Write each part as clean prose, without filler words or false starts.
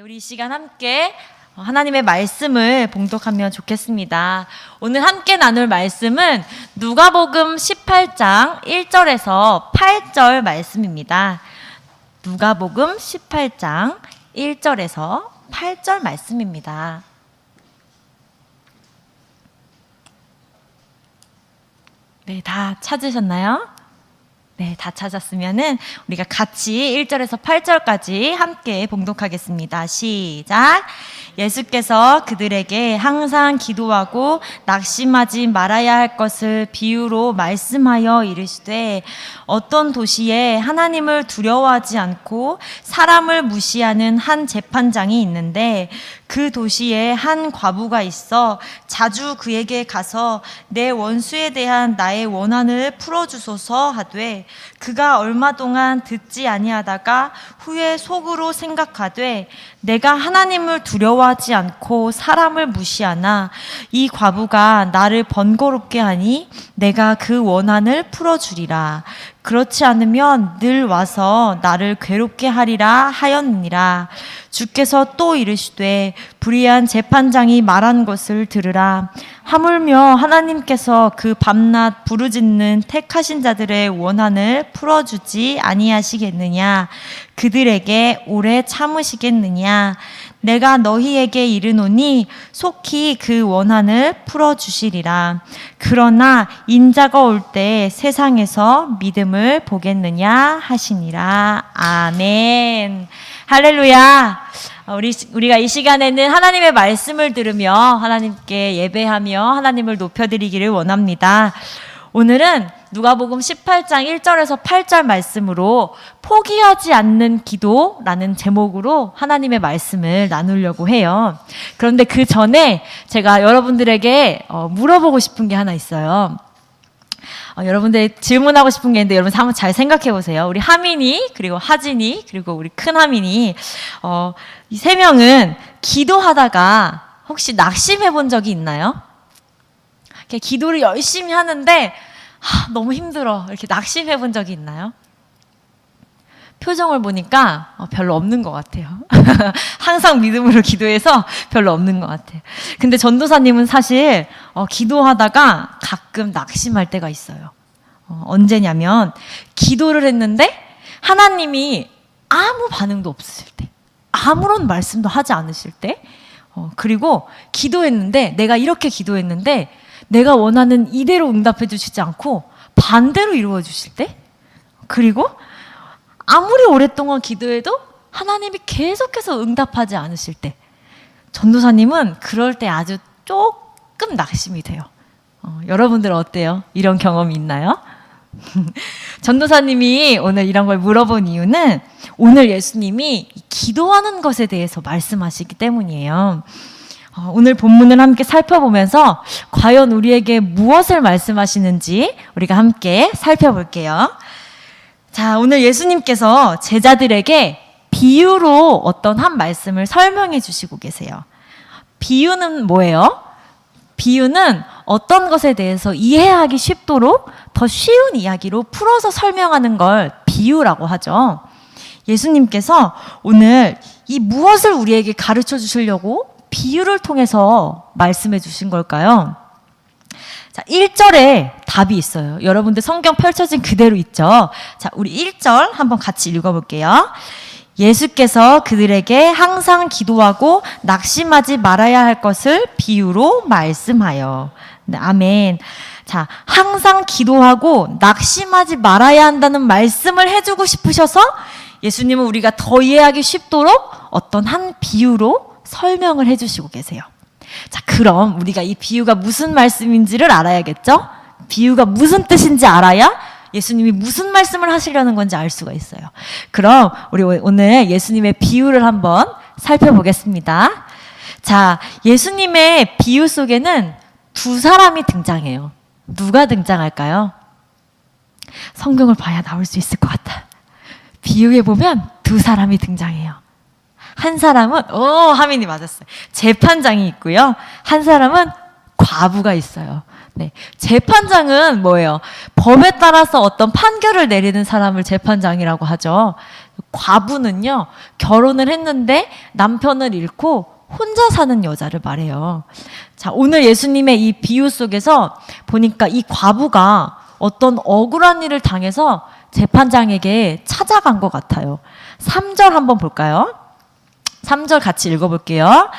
우리 이 시간 함께 하나님의 말씀을 봉독하면 좋겠습니다. 오늘 함께 나눌 말씀은 누가복음 18장 1절에서 8절 말씀입니다. 누가복음 18장 1절에서 8절 말씀입니다. 네, 다 찾으셨나요? 네, 다 찾았으면은 우리가 같이 1절에서 8절까지 함께 봉독하겠습니다. 시작! 예수께서 그들에게 항상 기도하고 낙심하지 말아야 할 것을 비유로 말씀하여 이르시되 어떤 도시에 하나님을 두려워하지 않고 사람을 무시하는 한 재판장이 있는데 그 도시에 한 과부가 있어 자주 그에게 가서 내 원수에 대한 나의 원한을 풀어주소서 하되 그가 얼마 동안 듣지 아니하다가 후에 속으로 생각하되 내가 하나님을 두려워하지 않고 사람을 무시하나 이 과부가 나를 번거롭게 하니 내가 그 원한을 풀어주리라. 그렇지 않으면 늘 와서 나를 괴롭게 하리라 하였느니라. 주께서 또 이르시되 불의한 재판장이 말한 것을 들으라. 하물며 하나님께서 그 밤낮 부르짖는 택하신 자들의 원한을 풀어주지 아니하시겠느냐. 그들에게 오래 참으시겠느냐. 내가 너희에게 이르노니 속히 그 원한을 풀어주시리라. 그러나 인자가 올 때 세상에서 믿음을 보겠느냐 하시니라. 아멘. 할렐루야. 우리가 이 시간에는 하나님의 말씀을 들으며 하나님께 예배하며 하나님을 높여드리기를 원합니다. 오늘은 누가복음 18장 1절에서 8절 말씀으로 포기하지 않는 기도라는 제목으로 하나님의 말씀을 나누려고 해요. 그런데 그 전에 제가 여러분들에게 물어보고 싶은 게 하나 있어요. 여러분들 질문하고 싶은 게 있는데 여러분 한번 잘 생각해 보세요. 우리 하민이 그리고 하진이 그리고 우리 큰 하민이 이 세 명은 기도하다가 혹시 낙심해 본 적이 있나요? 기도를 열심히 하는데 너무 힘들어 이렇게 낙심해 본 적이 있나요? 표정을 보니까 별로 없는 것 같아요. 항상 믿음으로 기도해서 별로 없는 것 같아요. 근데 전도사님은 사실 기도하다가 가끔 낙심할 때가 있어요. 언제냐면 기도를 했는데 하나님이 아무 반응도 없으실 때, 아무런 말씀도 하지 않으실 때, 그리고 기도했는데 내가 이렇게 기도했는데 내가 원하는 이대로 응답해 주시지 않고 반대로 이루어 주실 때, 그리고 아무리 오랫동안 기도해도 하나님이 계속해서 응답하지 않으실 때, 전도사님은 그럴 때 아주 조금 낙심이 돼요. 여러분들 어때요? 이런 경험이 있나요? 전도사님이 오늘 이런 걸 물어본 이유는 오늘 예수님이 기도하는 것에 대해서 말씀하시기 때문이에요. 오늘 본문을 함께 살펴보면서 과연 우리에게 무엇을 말씀하시는지 우리가 함께 살펴볼게요. 자, 오늘 예수님께서 제자들에게 비유로 어떤 한 말씀을 설명해 주시고 계세요. 비유는 뭐예요? 비유는 어떤 것에 대해서 이해하기 쉽도록 더 쉬운 이야기로 풀어서 설명하는 걸 비유라고 하죠. 예수님께서 오늘 이 무엇을 우리에게 가르쳐 주시려고 비유를 통해서 말씀해 주신 걸까요? 자, 1절에 답이 있어요. 여러분들 성경 펼쳐진 그대로 있죠? 자, 우리 1절 한번 같이 읽어볼게요. 예수께서 그들에게 항상 기도하고 낙심하지 말아야 할 것을 비유로 말씀하여. 네, 아멘. 자, 항상 기도하고 낙심하지 말아야 한다는 말씀을 해주고 싶으셔서 예수님은 우리가 더 이해하기 쉽도록 어떤 한 비유로 설명을 해주시고 계세요. 자, 그럼 우리가 이 비유가 무슨 말씀인지를 알아야겠죠? 비유가 무슨 뜻인지 알아야 예수님이 무슨 말씀을 하시려는 건지 알 수가 있어요. 그럼 우리 오늘 예수님의 비유를 한번 살펴보겠습니다. 자, 예수님의 비유 속에는 두 사람이 등장해요. 누가 등장할까요? 성경을 봐야 나올 수 있을 것 같아. 비유에 보면 두 사람이 등장해요. 한 사람은 하민이 맞았어요. 재판장이 있고요. 한 사람은 과부가 있어요. 네, 재판장은 뭐예요? 법에 따라서 어떤 판결을 내리는 사람을 재판장이라고 하죠. 과부는요, 결혼을 했는데 남편을 잃고 혼자 사는 여자를 말해요. 자, 오늘 예수님의 이 비유 속에서 보니까 이 과부가 어떤 억울한 일을 당해서 재판장에게 찾아간 것 같아요. 3절 한번 볼까요? 3절 같이 읽어볼게요.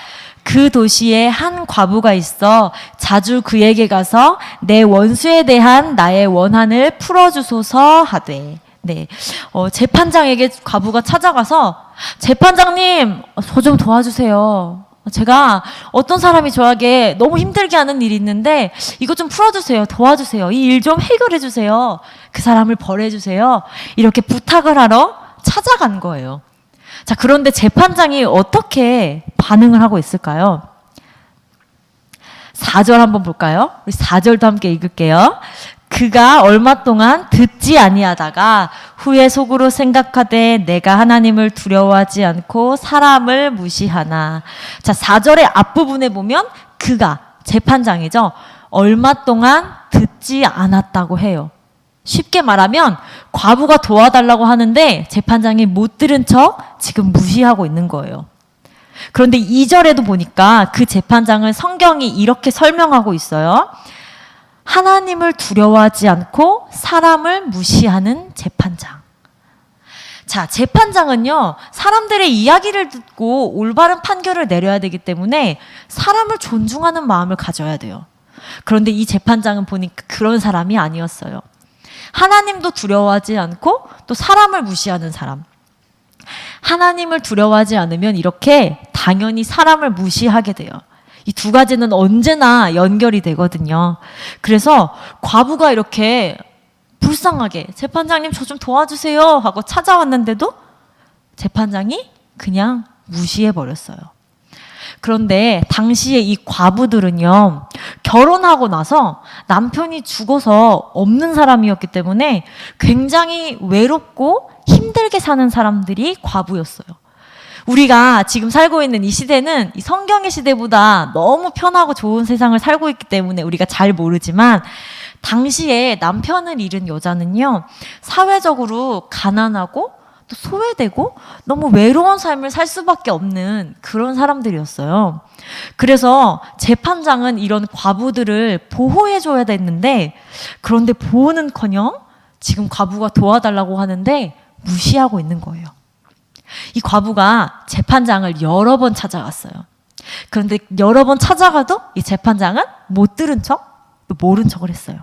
그 도시에 한 과부가 있어 자주 그에게 가서 내 원수에 대한 나의 원한을 풀어주소서 하되. 네, 재판장에게 과부가 찾아가서 재판장님, 저 좀 도와주세요. 제가 어떤 사람이 저에게 너무 힘들게 하는 일이 있는데 이거 좀 풀어주세요. 도와주세요. 이 일 좀 해결해 주세요. 그 사람을 벌해 주세요. 이렇게 부탁을 하러 찾아간 거예요. 자, 그런데 재판장이 어떻게 반응을 하고 있을까요? 4절 한번 볼까요? 우리 4절도 함께 읽을게요. 그가 얼마 동안 듣지 아니하다가 후에 속으로 생각하되 내가 하나님을 두려워하지 않고 사람을 무시하나. 자, 4절의 앞부분에 보면 그가 재판장이죠. 얼마 동안 듣지 않았다고 해요. 쉽게 말하면 과부가 도와달라고 하는데 재판장이 못 들은 척 지금 무시하고 있는 거예요. 그런데 2절에도 보니까 그 재판장을 성경이 이렇게 설명하고 있어요. 하나님을 두려워하지 않고 사람을 무시하는 재판장. 자, 재판장은요, 사람들의 이야기를 듣고 올바른 판결을 내려야 되기 때문에 사람을 존중하는 마음을 가져야 돼요. 그런데 이 재판장은 보니까 그런 사람이 아니었어요. 하나님도 두려워하지 않고 또 사람을 무시하는 사람. 하나님을 두려워하지 않으면 이렇게 당연히 사람을 무시하게 돼요. 이 두 가지는 언제나 연결이 되거든요. 그래서 과부가 이렇게 불쌍하게 재판장님 저 좀 도와주세요 하고 찾아왔는데도 재판장이 그냥 무시해버렸어요. 그런데 당시에 이 과부들은요, 결혼하고 나서 남편이 죽어서 없는 사람이었기 때문에 굉장히 외롭고 힘들게 사는 사람들이 과부였어요. 우리가 지금 살고 있는 이 시대는 이 성경의 시대보다 너무 편하고 좋은 세상을 살고 있기 때문에 우리가 잘 모르지만 당시에 남편을 잃은 여자는요, 사회적으로 가난하고 또 소외되고 너무 외로운 삶을 살 수밖에 없는 그런 사람들이었어요. 그래서 재판장은 이런 과부들을 보호해줘야 됐는데, 그런데 보호는커녕 지금 과부가 도와달라고 하는데 무시하고 있는 거예요. 이 과부가 재판장을 여러 번 찾아갔어요. 그런데 여러 번 찾아가도 이 재판장은 못 들은 척, 또 모른 척을 했어요.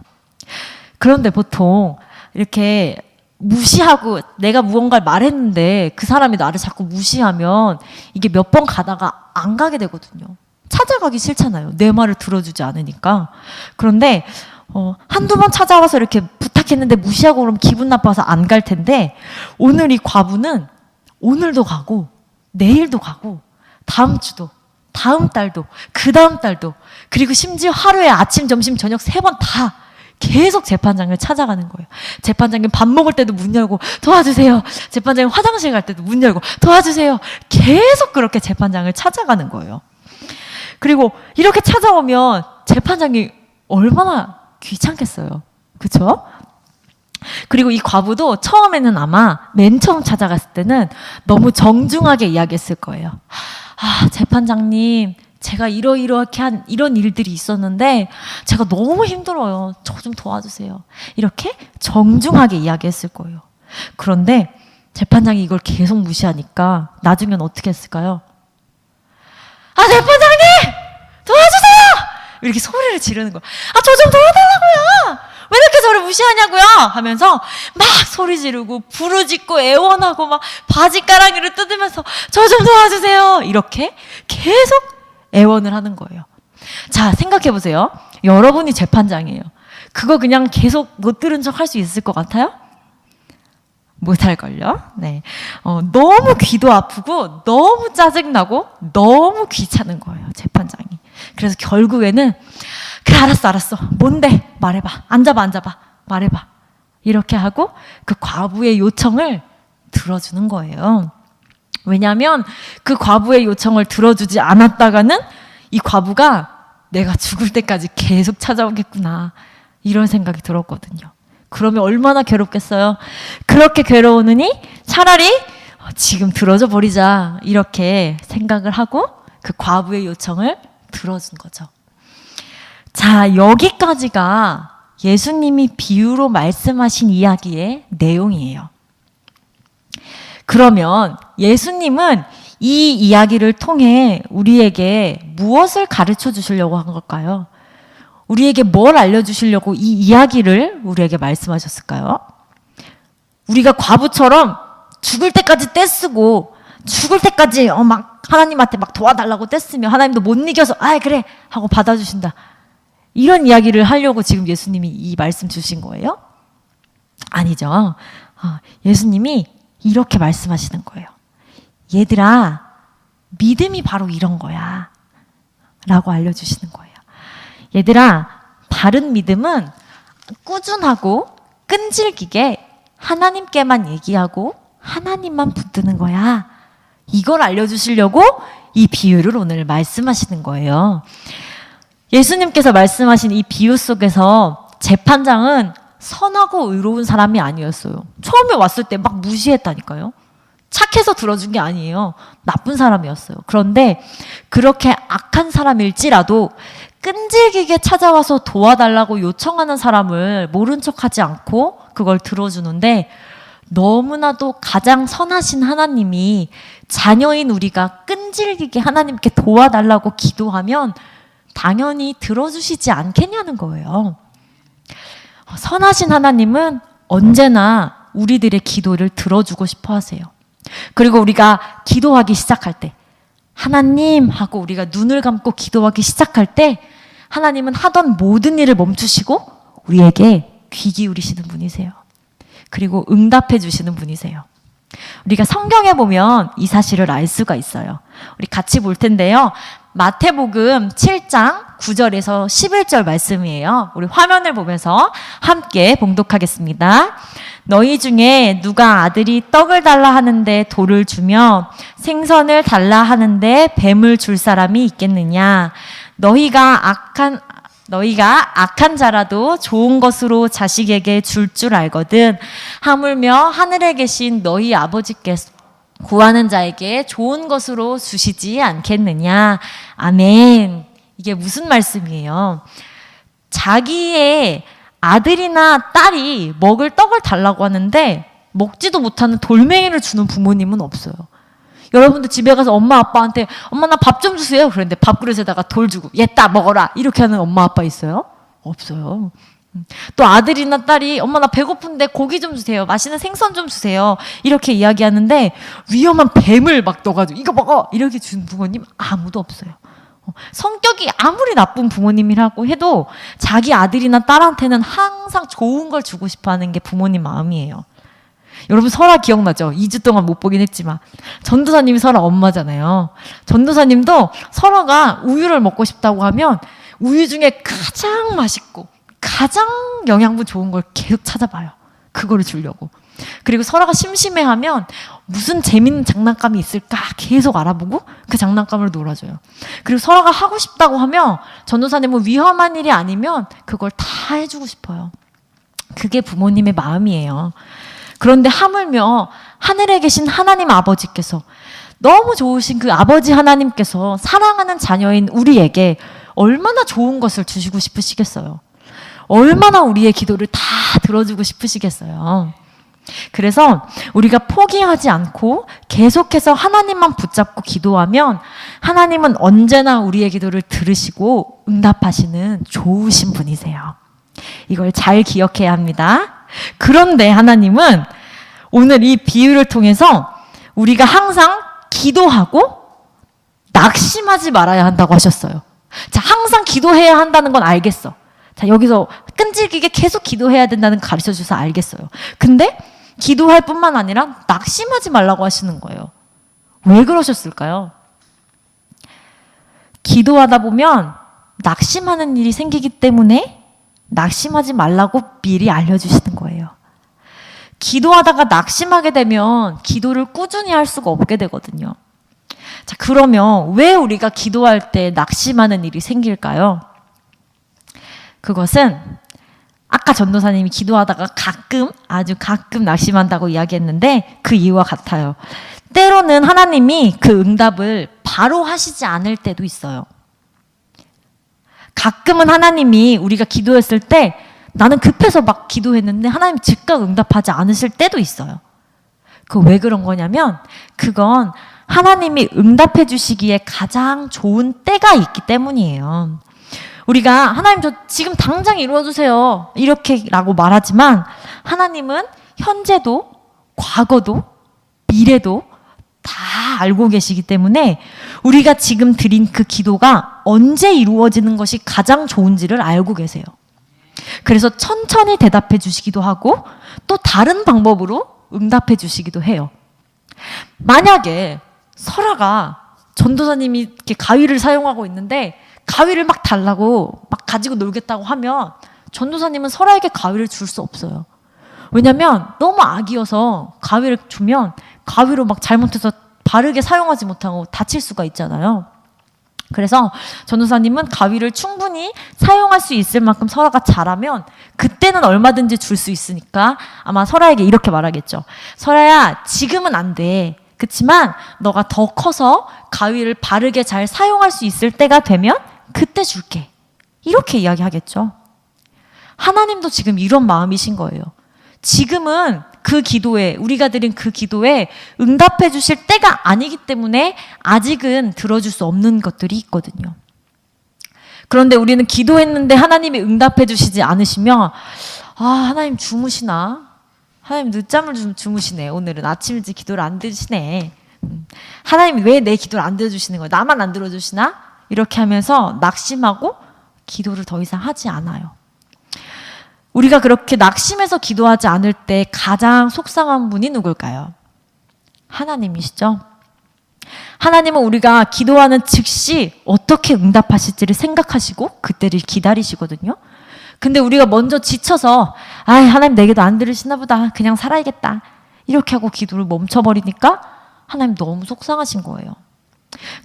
그런데 보통 이렇게 무시하고 내가 무언가를 말했는데 그 사람이 나를 자꾸 무시하면 이게 몇 번 가다가 안 가게 되거든요. 찾아가기 싫잖아요. 내 말을 들어주지 않으니까. 그런데 한두 번 찾아와서 이렇게 부탁했는데 무시하고 그러면 기분 나빠서 안 갈 텐데, 오늘 이 과부는 오늘도 가고 내일도 가고 다음 주도 다음 달도 그 다음 달도, 그리고 심지어 하루에 아침 점심 저녁 3번 다 계속 재판장을 찾아가는 거예요. 재판장님 밥 먹을 때도 문 열고 도와주세요. 재판장님 화장실 갈 때도 문 열고 도와주세요. 계속 그렇게 재판장을 찾아가는 거예요. 그리고 이렇게 찾아오면 재판장이 얼마나 귀찮겠어요. 그렇죠? 그리고 이 과부도 처음에는 아마 맨 처음 찾아갔을 때는 너무 정중하게 이야기했을 거예요. 아, 재판장님, 제가 이러이러하게 한 이런 일들이 있었는데 제가 너무 힘들어요. 저 좀 도와주세요. 이렇게 정중하게 이야기했을 거예요. 그런데 재판장이 이걸 계속 무시하니까 나중엔 어떻게 했을까요? 아, 재판장님! 도와주세요! 이렇게 소리를 지르는 거예요. 아, 저 좀 도와달라고요! 왜 이렇게 저를 무시하냐고요? 하면서 막 소리 지르고 부르짖고 애원하고 막 바지가랑이를 뜯으면서 저 좀 도와주세요! 이렇게 계속 애원을 하는 거예요. 자, 생각해 보세요. 여러분이 재판장이에요. 그거 그냥 계속 못 들은 척 할 수 있을 것 같아요? 못할걸요? 네. 너무 귀도 아프고 너무 짜증나고 너무 귀찮은 거예요, 재판장이. 그래서 결국에는 그래, 알았어. 뭔데? 말해봐. 앉아봐. 말해봐. 이렇게 하고 그 과부의 요청을 들어주는 거예요. 왜냐하면 그 과부의 요청을 들어주지 않았다가는 이 과부가 내가 죽을 때까지 계속 찾아오겠구나, 이런 생각이 들었거든요. 그러면 얼마나 괴롭겠어요. 그렇게 괴로우느니 차라리 지금 들어줘 버리자 이렇게 생각을 하고 그 과부의 요청을 들어준 거죠. 자, 여기까지가 예수님이 비유로 말씀하신 이야기의 내용이에요. 그러면 예수님은 이 이야기를 통해 우리에게 무엇을 가르쳐 주시려고 한 걸까요? 우리에게 뭘 알려주시려고 이 이야기를 우리에게 말씀하셨을까요? 우리가 과부처럼 죽을 때까지 떼쓰고 죽을 때까지 막 하나님한테 막 도와달라고 떼쓰며 하나님도 못 이겨서 아 그래 하고 받아주신다. 이런 이야기를 하려고 지금 예수님이 이 말씀 주신 거예요? 아니죠. 예수님이 이렇게 말씀하시는 거예요. 얘들아, 믿음이 바로 이런 거야 라고 알려주시는 거예요. 얘들아, 바른 믿음은 꾸준하고 끈질기게 하나님께만 얘기하고 하나님만 붙드는 거야. 이걸 알려주시려고 이 비유를 오늘 말씀하시는 거예요. 예수님께서 말씀하신 이 비유 속에서 재판장은 선하고 의로운 사람이 아니었어요. 처음에 왔을 때 막 무시했다니까요. 착해서 들어준 게 아니에요. 나쁜 사람이었어요. 그런데 그렇게 악한 사람일지라도 끈질기게 찾아와서 도와달라고 요청하는 사람을 모른 척하지 않고 그걸 들어주는데 너무나도 가장 선하신 하나님이 자녀인 우리가 끈질기게 하나님께 도와달라고 기도하면 당연히 들어주시지 않겠냐는 거예요. 선하신 하나님은 언제나 우리들의 기도를 들어주고 싶어 하세요. 그리고 우리가 기도하기 시작할 때 하나님 하고 우리가 눈을 감고 기도하기 시작할 때 하나님은 하던 모든 일을 멈추시고 우리에게 귀 기울이시는 분이세요. 그리고 응답해 주시는 분이세요. 우리가 성경에 보면 이 사실을 알 수가 있어요. 우리 같이 볼 텐데요. 마태복음 7장 9절에서 11절 말씀이에요. 우리 화면을 보면서 함께 봉독하겠습니다. 너희 중에 누가 아들이 떡을 달라 하는데 돌을 주며 생선을 달라 하는데 뱀을 줄 사람이 있겠느냐? 너희가 악한 자라도 좋은 것으로 자식에게 줄 줄 알거든. 하물며 하늘에 계신 너희 아버지께서 구하는 자에게 좋은 것으로 주시지 않겠느냐. 아멘. 이게 무슨 말씀이에요? 자기의 아들이나 딸이 먹을 떡을 달라고 하는데 먹지도 못하는 돌멩이를 주는 부모님은 없어요. 여러분도 집에 가서 엄마 아빠한테 엄마 나 밥 좀 주세요. 그런데 밥그릇에다가 돌 주고 얘따 먹어라 이렇게 하는 엄마 아빠 있어요? 없어요. 또 아들이나 딸이 엄마 나 배고픈데 고기 좀 주세요. 맛있는 생선 좀 주세요. 이렇게 이야기하는데 위험한 뱀을 막 넣어가지고 이거 먹어 이렇게 준 부모님 아무도 없어요. 성격이 아무리 나쁜 부모님이라고 해도 자기 아들이나 딸한테는 항상 좋은 걸 주고 싶어하는 게 부모님 마음이에요. 여러분 설아 기억나죠? 2주 동안 못 보긴 했지만 전도사님이 설아 엄마잖아요. 전도사님도 설아가 우유를 먹고 싶다고 하면 우유 중에 가장 맛있고 가장 영양분 좋은 걸 계속 찾아봐요. 그거를 주려고. 그리고 설아가 심심해하면 무슨 재밌는 장난감이 있을까 계속 알아보고 그 장난감을 놀아줘요. 그리고 설아가 하고 싶다고 하면 전도사님은 위험한 일이 아니면 그걸 다 해주고 싶어요. 그게 부모님의 마음이에요. 그런데 하물며 하늘에 계신 하나님 아버지께서 너무 좋으신 그 아버지 하나님께서 사랑하는 자녀인 우리에게 얼마나 좋은 것을 주시고 싶으시겠어요. 얼마나 우리의 기도를 다 들어주고 싶으시겠어요. 그래서 우리가 포기하지 않고 계속해서 하나님만 붙잡고 기도하면 하나님은 언제나 우리의 기도를 들으시고 응답하시는 좋으신 분이세요. 이걸 잘 기억해야 합니다. 그런데 하나님은 오늘 이 비유를 통해서 우리가 항상 기도하고 낙심하지 말아야 한다고 하셨어요. 자, 항상 기도해야 한다는 건 알겠어. 자, 여기서 끈질기게 계속 기도해야 된다는 거 가르쳐 주셔서 알겠어요. 근데 기도할 뿐만 아니라 낙심하지 말라고 하시는 거예요. 왜 그러셨을까요? 기도하다 보면 낙심하는 일이 생기기 때문에 낙심하지 말라고 미리 알려주시는 거예요. 기도하다가 낙심하게 되면 기도를 꾸준히 할 수가 없게 되거든요. 자, 그러면 왜 우리가 기도할 때 낙심하는 일이 생길까요? 그것은 아까 전도사님이 기도하다가 가끔, 아주 가끔 낙심한다고 이야기했는데 그 이유와 같아요. 때로는 하나님이 그 응답을 바로 하시지 않을 때도 있어요. 가끔은 하나님이 우리가 기도했을 때 나는 급해서 막 기도했는데 하나님 즉각 응답하지 않으실 때도 있어요. 그 왜 그런 거냐면 그건 하나님이 응답해 주시기에 가장 좋은 때가 있기 때문이에요. 우리가 하나님 저 지금 당장 이루어주세요 이렇게라고 말하지만 하나님은 현재도 과거도 미래도 다 알고 계시기 때문에 우리가 지금 드린 그 기도가 언제 이루어지는 것이 가장 좋은지를 알고 계세요. 그래서 천천히 대답해 주시기도 하고 또 다른 방법으로 응답해 주시기도 해요. 만약에 설아가 전도사님이 이렇게 가위를 사용하고 있는데 가위를 막 달라고 막 가지고 놀겠다고 하면 전도사님은 설아에게 가위를 줄 수 없어요. 왜냐면 너무 악이어서 가위를 주면 가위로 막 잘못해서 바르게 사용하지 못하고 다칠 수가 있잖아요. 그래서 전도사님은 가위를 충분히 사용할 수 있을 만큼 설아가 잘하면 그때는 얼마든지 줄 수 있으니까 아마 설아에게 이렇게 말하겠죠. 설아야, 지금은 안 돼. 그치만 너가 더 커서 가위를 바르게 잘 사용할 수 있을 때가 되면 그때 줄게. 이렇게 이야기하겠죠. 하나님도 지금 이런 마음이신 거예요. 지금은 그 기도에, 우리가 드린 그 기도에 응답해 주실 때가 아니기 때문에 아직은 들어줄 수 없는 것들이 있거든요. 그런데 우리는 기도했는데 하나님이 응답해 주시지 않으시면 하나님 주무시나? 하나님 늦잠을 좀 주무시네. 오늘은 아침 일찍 기도를 안 들으시네. 하나님 왜 내 기도를 안 들어주시는 거야? 나만 안 들어주시나? 이렇게 하면서 낙심하고 기도를 더 이상 하지 않아요. 우리가 그렇게 낙심해서 기도하지 않을 때 가장 속상한 분이 누굴까요? 하나님이시죠. 하나님은 우리가 기도하는 즉시 어떻게 응답하실지를 생각하시고 그때를 기다리시거든요. 근데 우리가 먼저 지쳐서 하나님 내 기도 안 들으시나 보다. 그냥 살아야겠다. 이렇게 하고 기도를 멈춰버리니까 하나님 너무 속상하신 거예요.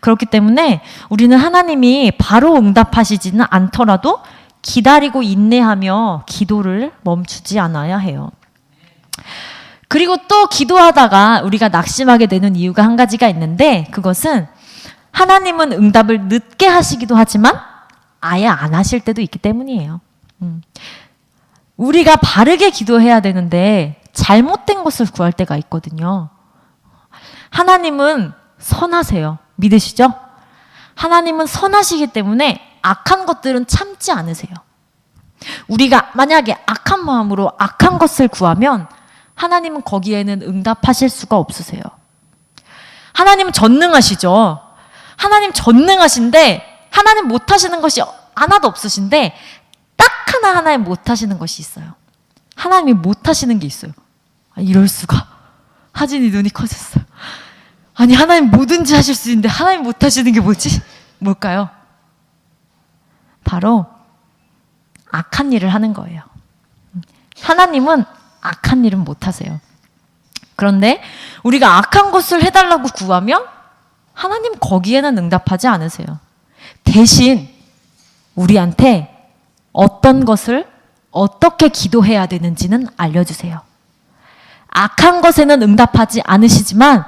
그렇기 때문에 우리는 하나님이 바로 응답하시지는 않더라도 기다리고 인내하며 기도를 멈추지 않아야 해요. 그리고 또 기도하다가 우리가 낙심하게 되는 이유가 한 가지가 있는데 그것은 하나님은 응답을 늦게 하시기도 하지만 아예 안 하실 때도 있기 때문이에요. 우리가 바르게 기도해야 되는데 잘못된 것을 구할 때가 있거든요. 하나님은 선하세요. 믿으시죠? 하나님은 선하시기 때문에 악한 것들은 참지 않으세요. 우리가 만약에 악한 마음으로 악한 것을 구하면 하나님은 거기에는 응답하실 수가 없으세요. 하나님은 전능하시죠. 하나님 전능하신데 하나님 못하시는 것이 하나도 없으신데 딱 하나 하나님 못하시는 것이 있어요. 하나님이 못하시는 게 있어요. 이럴 수가. 하진이 눈이 커졌어요. 아니 하나님 뭐든지 하실 수 있는데 하나님 못하시는 게 뭐지? 뭘까요? 바로 악한 일을 하는 거예요. 하나님은 악한 일은 못하세요. 그런데 우리가 악한 것을 해달라고 구하면 하나님 거기에는 응답하지 않으세요. 대신 우리한테 어떤 것을 어떻게 기도해야 되는지는 알려주세요. 악한 것에는 응답하지 않으시지만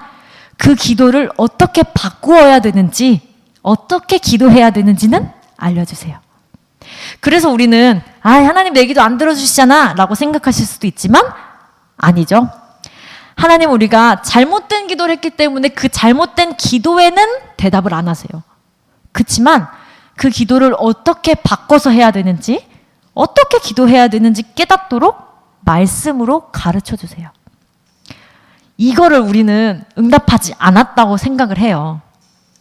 그 기도를 어떻게 바꾸어야 되는지, 어떻게 기도해야 되는지는 알려주세요. 그래서 우리는 하나님 내 기도 안 들어주시잖아 라고 생각하실 수도 있지만 아니죠. 하나님 우리가 잘못된 기도를 했기 때문에 그 잘못된 기도에는 대답을 안 하세요. 그렇지만 그 기도를 어떻게 바꿔서 해야 되는지, 어떻게 기도해야 되는지 깨닫도록 말씀으로 가르쳐 주세요. 이거를 우리는 응답하지 않았다고 생각을 해요.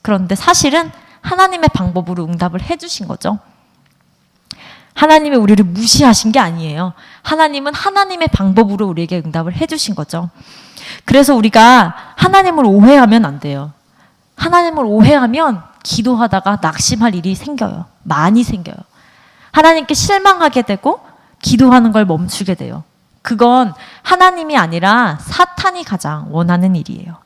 그런데 사실은 하나님의 방법으로 응답을 해주신 거죠. 하나님이 우리를 무시하신 게 아니에요. 하나님은 하나님의 방법으로 우리에게 응답을 해주신 거죠. 그래서 우리가 하나님을 오해하면 안 돼요. 하나님을 오해하면 기도하다가 낙심할 일이 생겨요. 많이 생겨요. 하나님께 실망하게 되고 기도하는 걸 멈추게 돼요. 그건 하나님이 아니라 사탄이 가장 원하는 일이에요.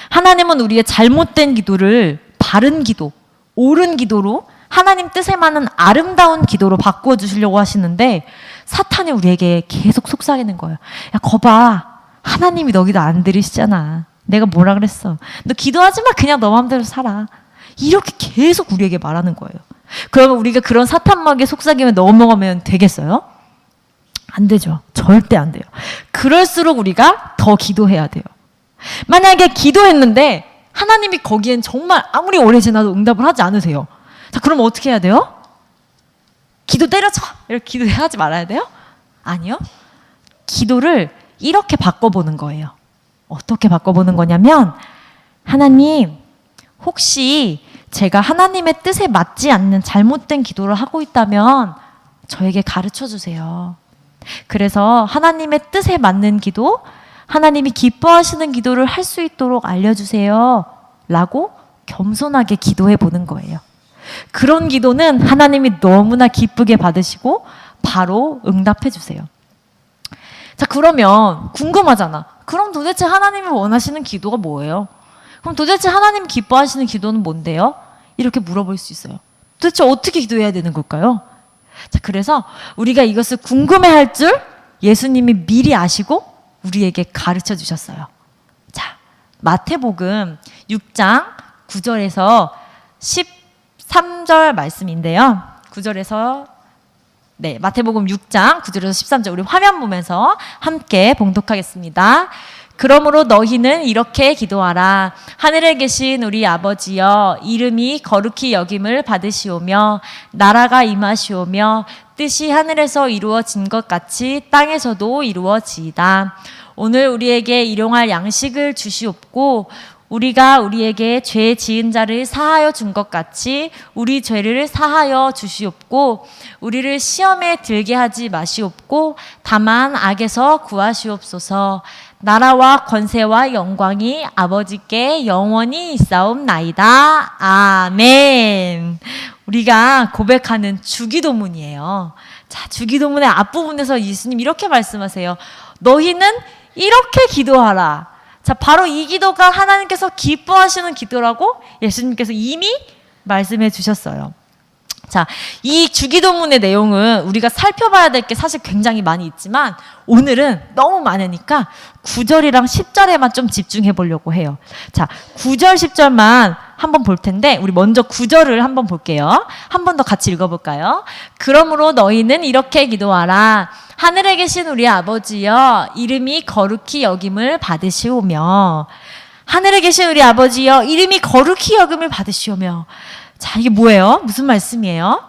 하나님은 우리의 잘못된 기도를 바른 기도, 옳은 기도로 하나님 뜻에 맞는 아름다운 기도로 바꾸어 주시려고 하시는데 사탄이 우리에게 계속 속삭이는 거예요. 야, 거봐. 하나님이 너 기도 안 들으시잖아. 내가 뭐라 그랬어. 너 기도하지 마. 그냥 너 마음대로 살아. 이렇게 계속 우리에게 말하는 거예요. 그러면 우리가 그런 사탄막에 속삭임에 넘어가면 되겠어요? 안 되죠. 절대 안 돼요. 그럴수록 우리가 더 기도해야 돼요. 만약에 기도했는데 하나님이 거기엔 정말 아무리 오래 지나도 응답을 하지 않으세요. 자, 그럼 어떻게 해야 돼요? 기도 때려쳐! 이렇게 기도하지 말아야 돼요? 아니요. 기도를 이렇게 바꿔보는 거예요. 어떻게 바꿔보는 거냐면, 하나님, 혹시 제가 하나님의 뜻에 맞지 않는 잘못된 기도를 하고 있다면 저에게 가르쳐 주세요. 그래서 하나님의 뜻에 맞는 기도, 하나님이 기뻐하시는 기도를 할 수 있도록 알려주세요. 라고 겸손하게 기도해 보는 거예요. 그런 기도는 하나님이 너무나 기쁘게 받으시고 바로 응답해 주세요. 자, 그러면 궁금하잖아. 그럼 도대체 하나님이 원하시는 기도가 뭐예요? 그럼 도대체 하나님 기뻐하시는 기도는 뭔데요? 이렇게 물어볼 수 있어요. 도대체 어떻게 기도해야 되는 걸까요? 자, 그래서 우리가 이것을 궁금해할 줄 예수님이 미리 아시고 우리에게 가르쳐 주셨어요. 자, 마태복음 6장 9절에서 13절 말씀인데요. 9절에서 마태복음 6장 9절에서 13절 우리 화면 보면서 함께 봉독하겠습니다. 그러므로 너희는 이렇게 기도하라. 하늘에 계신 우리 아버지여, 이름이 거룩히 여김을 받으시오며 나라가 임하시오며 뜻이 하늘에서 이루어진 것 같이 땅에서도 이루어지이다. 오늘 우리에게 일용할 양식을 주시옵고 우리가 우리에게 죄 지은 자를 사하여 준 것 같이 우리 죄를 사하여 주시옵고 우리를 시험에 들게 하지 마시옵고 다만 악에서 구하시옵소서. 나라와 권세와 영광이 아버지께 영원히 있사옵나이다. 아멘. 우리가 고백하는 주기도문이에요. 자, 주기도문의 앞부분에서 예수님 이렇게 말씀하세요. 너희는 이렇게 기도하라. 자, 바로 이 기도가 하나님께서 기뻐하시는 기도라고 예수님께서 이미 말씀해 주셨어요. 자, 이 주기도문의 내용은 우리가 살펴봐야 될 게 사실 굉장히 많이 있지만 오늘은 너무 많으니까 9절이랑 10절에만 좀 집중해 보려고 해요. 자, 9절, 10절만 한번 볼 텐데 우리 먼저 9절을 한번 볼게요. 한 번 더 같이 읽어볼까요? 그러므로 너희는 이렇게 기도하라. 하늘에 계신 우리 아버지여, 이름이 거룩히 여김을 받으시오며. 하늘에 계신 우리 아버지여, 이름이 거룩히 여김을 받으시오며. 자, 이게 뭐예요? 무슨 말씀이에요?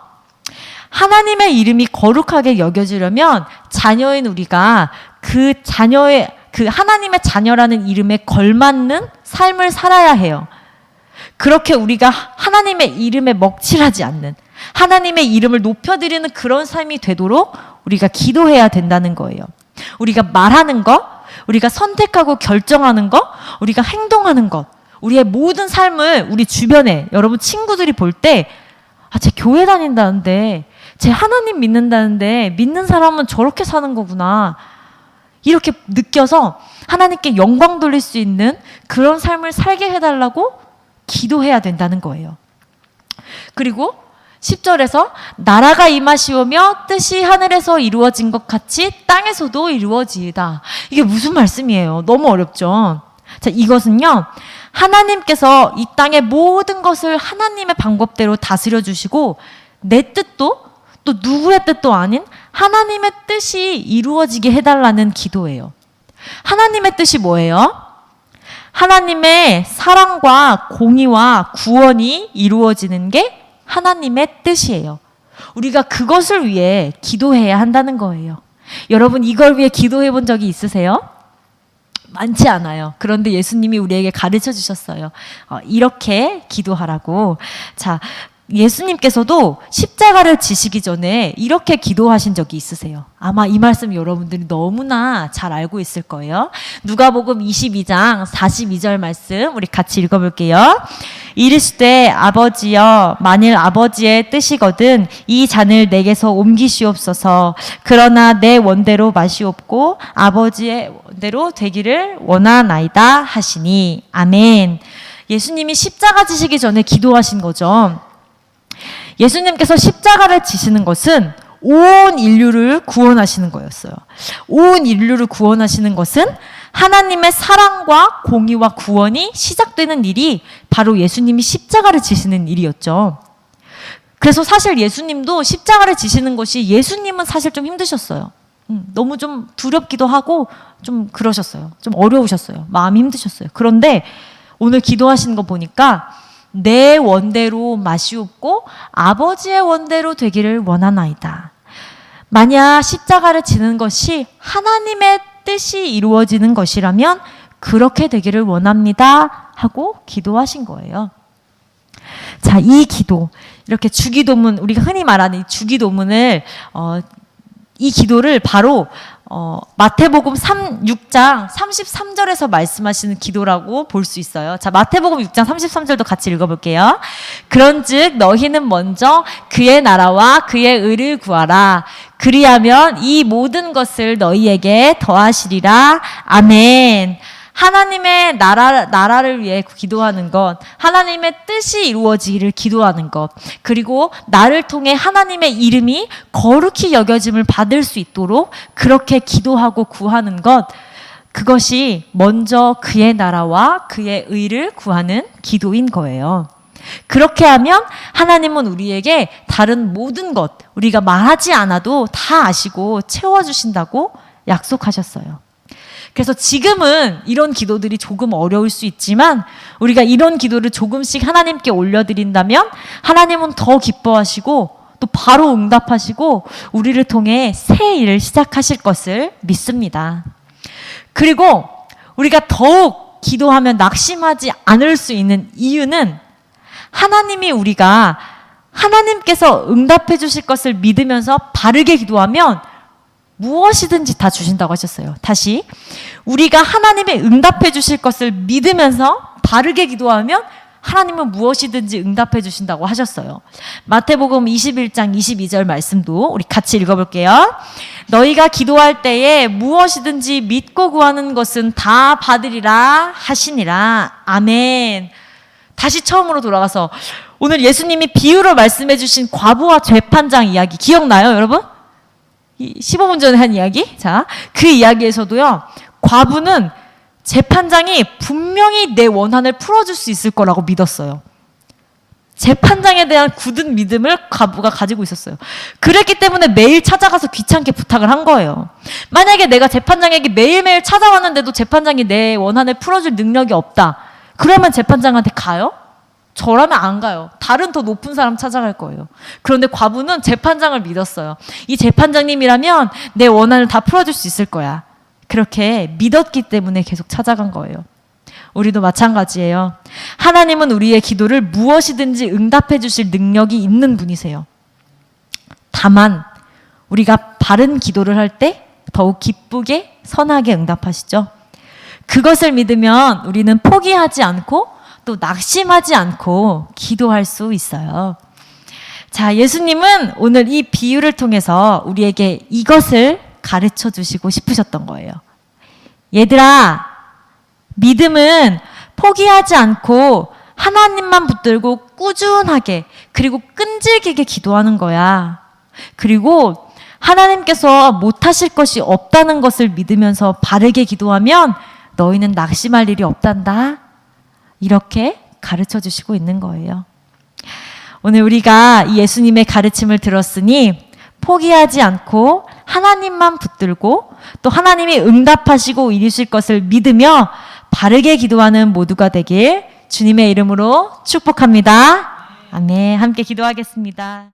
하나님의 이름이 거룩하게 여겨지려면 자녀인 우리가 그 하나님의 자녀라는 이름에 걸맞는 삶을 살아야 해요. 그렇게 우리가 하나님의 이름에 먹칠하지 않는, 하나님의 이름을 높여드리는 그런 삶이 되도록 우리가 기도해야 된다는 거예요. 우리가 말하는 것, 우리가 선택하고 결정하는 것, 우리가 행동하는 것, 우리의 모든 삶을 우리 주변에 여러분 친구들이 볼 때 쟤 교회 다닌다는데, 쟤 하나님 믿는다는데 믿는 사람은 저렇게 사는 거구나. 이렇게 느껴서 하나님께 영광 돌릴 수 있는 그런 삶을 살게 해달라고 기도해야 된다는 거예요. 그리고 10절에서 나라가 임하시오며 뜻이 하늘에서 이루어진 것 같이 땅에서도 이루어지이다. 이게 무슨 말씀이에요? 너무 어렵죠? 자, 이것은요, 하나님께서 이 땅의 모든 것을 하나님의 방법대로 다스려 주시고 내 뜻도 또 누구의 뜻도 아닌 하나님의 뜻이 이루어지게 해달라는 기도예요. 하나님의 뜻이 뭐예요? 하나님의 사랑과 공의와 구원이 이루어지는 게 하나님의 뜻이에요. 우리가 그것을 위해 기도해야 한다는 거예요. 여러분, 이걸 위해 기도해 본 적이 있으세요? 많지 않아요. 그런데 예수님이 우리에게 가르쳐 주셨어요. 이렇게 기도하라고. 자, 예수님께서도 십자가를 지시기 전에 이렇게 기도하신 적이 있으세요. 아마 이 말씀 여러분들이 너무나 잘 알고 있을 거예요. 누가복음 22장 42절 말씀 우리 같이 읽어볼게요. 이르시되 아버지여, 만일 아버지의 뜻이거든 이 잔을 내게서 옮기시옵소서. 그러나 내 원대로 마시옵고 아버지의 원대로 되기를 원하나이다 하시니. 아멘. 예수님이 십자가 지시기 전에 기도하신 거죠. 예수님께서 십자가를 지시는 것은 온 인류를 구원하시는 거였어요. 온 인류를 구원하시는 것은 하나님의 사랑과 공의와 구원이 시작되는 일이 바로 예수님이 십자가를 지시는 일이었죠. 그래서 사실 예수님도 십자가를 지시는 것이 예수님은 사실 좀 힘드셨어요. 너무 좀 두렵기도 하고 좀 그러셨어요. 좀 어려우셨어요. 마음이 힘드셨어요. 그런데 오늘 기도하시는 거 보니까 내 원대로 마시옵고 아버지의 원대로 되기를 원하나이다. 만약 십자가를 지는 것이 하나님의 뜻이 이루어지는 것이라면 그렇게 되기를 원합니다 하고 기도하신 거예요. 자, 이 기도, 이렇게 주기도문, 우리가 흔히 말하는 이 주기도문을 이 기도를 바로 마태복음 6장 33절에서 말씀하시는 기도라고 볼 수 있어요. 자, 마태복음 6장 33절도 같이 읽어볼게요. 그런즉 너희는 먼저 그의 나라와 그의 의를 구하라. 그리하면 이 모든 것을 너희에게 더하시리라. 아멘. 하나님의 나라를 위해 기도하는 것, 하나님의 뜻이 이루어지기를 기도하는 것, 그리고 나를 통해 하나님의 이름이 거룩히 여겨짐을 받을 수 있도록 그렇게 기도하고 구하는 것, 그것이 먼저 그의 나라와 그의 의를 구하는 기도인 거예요. 그렇게 하면 하나님은 우리에게 다른 모든 것, 우리가 말하지 않아도 다 아시고 채워주신다고 약속하셨어요. 그래서 지금은 이런 기도들이 조금 어려울 수 있지만 우리가 이런 기도를 조금씩 하나님께 올려드린다면 하나님은 더 기뻐하시고 또 바로 응답하시고 우리를 통해 새 일을 시작하실 것을 믿습니다. 그리고 우리가 더욱 기도하면 낙심하지 않을 수 있는 이유는 하나님이 우리가 하나님께서 응답해 주실 것을 믿으면서 바르게 기도하면 무엇이든지 다 주신다고 하셨어요. 다시, 우리가 하나님의 응답해 주실 것을 믿으면서 바르게 기도하면 하나님은 무엇이든지 응답해 주신다고 하셨어요. 마태복음 21장 22절 말씀도 우리 같이 읽어볼게요. 너희가 기도할 때에 무엇이든지 믿고 구하는 것은 다 받으리라 하시니라. 아멘. 다시 처음으로 돌아가서 오늘 예수님이 비유로 말씀해 주신 과부와 재판장 이야기 기억나요, 여러분? 15분 전에 한 이야기? 자, 그 이야기에서도요, 과부는 재판장이 분명히 내 원한을 풀어줄 수 있을 거라고 믿었어요. 재판장에 대한 굳은 믿음을 과부가 가지고 있었어요. 그랬기 때문에 매일 찾아가서 귀찮게 부탁을 한 거예요. 만약에 내가 재판장에게 매일매일 찾아왔는데도 재판장이 내 원한을 풀어줄 능력이 없다. 그러면 재판장한테 가요? 저라면 안 가요. 다른 더 높은 사람 찾아갈 거예요. 그런데 과부는 재판장을 믿었어요. 이 재판장님이라면 내 원한을 다 풀어줄 수 있을 거야. 그렇게 믿었기 때문에 계속 찾아간 거예요. 우리도 마찬가지예요. 하나님은 우리의 기도를 무엇이든지 응답해 주실 능력이 있는 분이세요. 다만 우리가 바른 기도를 할 때 더욱 기쁘게 선하게 응답하시죠. 그것을 믿으면 우리는 포기하지 않고 또 낙심하지 않고 기도할 수 있어요. 자, 예수님은 오늘 이 비유를 통해서 우리에게 이것을 가르쳐 주시고 싶으셨던 거예요. 얘들아, 믿음은 포기하지 않고 하나님만 붙들고 꾸준하게 그리고 끈질기게 기도하는 거야. 그리고 하나님께서 못하실 것이 없다는 것을 믿으면서 바르게 기도하면 너희는 낙심할 일이 없단다. 이렇게 가르쳐 주시고 있는 거예요. 오늘 우리가 이 예수님의 가르침을 들었으니 포기하지 않고 하나님만 붙들고 또 하나님이 응답하시고 이루실 것을 믿으며 바르게 기도하는 모두가 되길 주님의 이름으로 축복합니다. 아멘. 함께 기도하겠습니다.